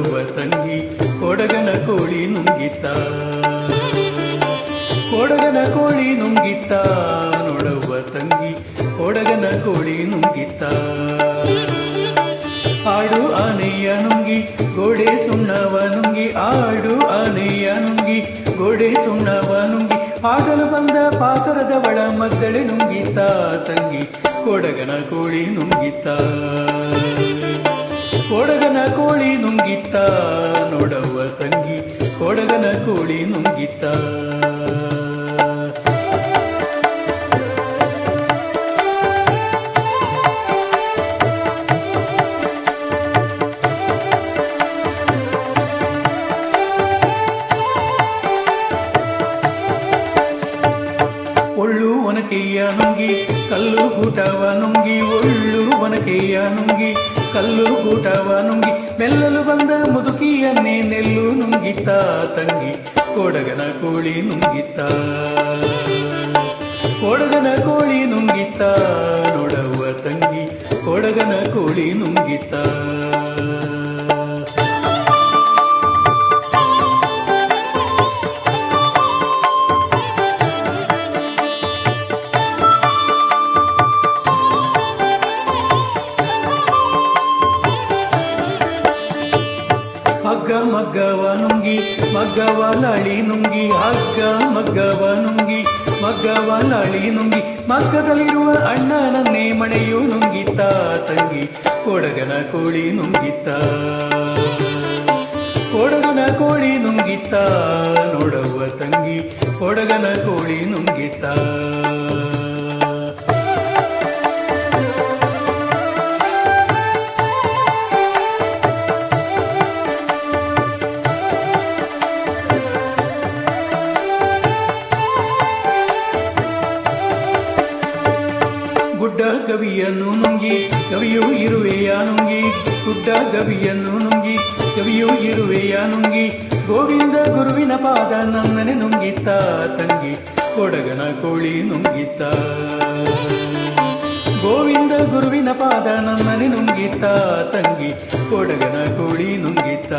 ನೋಡವ್ವ ತಂಗಿ ಕೊಡಗನ ಕೋಳಿ ನುಂಗಿತ ಕೊಡಗನ ಕೋಳಿ ನುಂಗಿತ ನೋಡವ್ವ ತಂಗಿ ಕೊಡಗನ ಕೋಳಿ ನುಂಗಿತ ಆಡು ಆನೆಯ ನುಂಗಿ ಗೋಡೆ ಸುಣ್ಣವ ನುಂಗಿ ಆಡು ಆನೆಯ ನುಂಗಿ ಗೋಡೆ ಸುಣ್ಣವ ನುಂಗಿ ಆಗಲು ಬಂದ ಪಾತರದವಳ ಮದ್ದಳೆ ನುಂಗಿತ ತಂಗಿ ಕೊಡಗನ ಕೋಳಿ ನುಂಗಿತ ಕೊಡಗನ ಕೋಳಿ ನುಂಗಿತ ನೋಡವ್ವ ತಂಗಿ ಕೊಡಗನ ಕೋಳಿ ನುಂಗಿತ ಒಳ್ಳು ಒನಕೆಯ ನುಂಗಿ ಕಲ್ಲು ಗೂಟವ ನುಂಗಿ ಒಳ್ಳು ಒನಕೆಯ ನುಂಗಿ ಕಲ್ಲು ಗೂಟವ ನುಂಗಿ ಮೆಲ್ಲಲು ಬಂದ ಮುದುಕಿಯನ್ನೇ ನೆಲ್ಲು ನುಂಗಿತ ತಂಗಿ ಕೊಡಗನ ಕೋಳಿ ನುಂಗಿತ ಕೊಡಗನ ಕೋಳಿ ನುಂಗಿತ ನೋಡವ್ವ ತಂಗಿ ಕೊಡಗನ ಕೋಳಿ ನುಂಗಿತ ಹಗ್ಗ ಮಗ್ಗವ ನುಂಗಿ ಮಗ್ಗವ ಲಾಳಿ ನುಂಗಿ ಹಗ್ಗ ಮಗ್ಗವ ನುಂಗಿ ಮಗ್ಗವ ಲಾಳಿ ನುಂಗಿ ಮಗ್ಗದಲ್ಲಿರುವ ಅಣ್ಣನನ್ನೇ ಮಳೆಯು ನುಂಗಿತ ತಂಗಿ ಕೊಡಗನ ಕೋಳಿ ನುಂಗಿತ ಕೊಡಗನ ಕೋಳಿ ನುಂಗಿತ ನೋಡವ್ವ ತಂಗಿ ಕೊಡಗನ ಕೋಳಿ ನುಂಗಿತ ಗುಡ್ಡ ಗವಿಯನ್ನು ನುಂಗಿ ಕವಿಯು ಇರುವೆಯ ನುಂಗಿ ಗುಡ್ಡ ಗವಿಯನ್ನು ನುಂಗಿ ಕವಿಯು ಇರುವೆಯ ನುಂಗಿ ಗೋವಿಂದ ಗುರುವಿನ ಪಾದ ನನ್ನನೆ ನುಂಗಿತ ತಂಗಿ ಕೊಡಗನ ಕೋಳಿ ನುಂಗಿತ ಗೋವಿಂದ ಗುರುವಿನ ಪಾದ ನನ್ನನೆ ನುಂಗಿತ ತಂಗಿ ಕೊಡಗನ ಕೋಳಿ ನುಂಗಿತ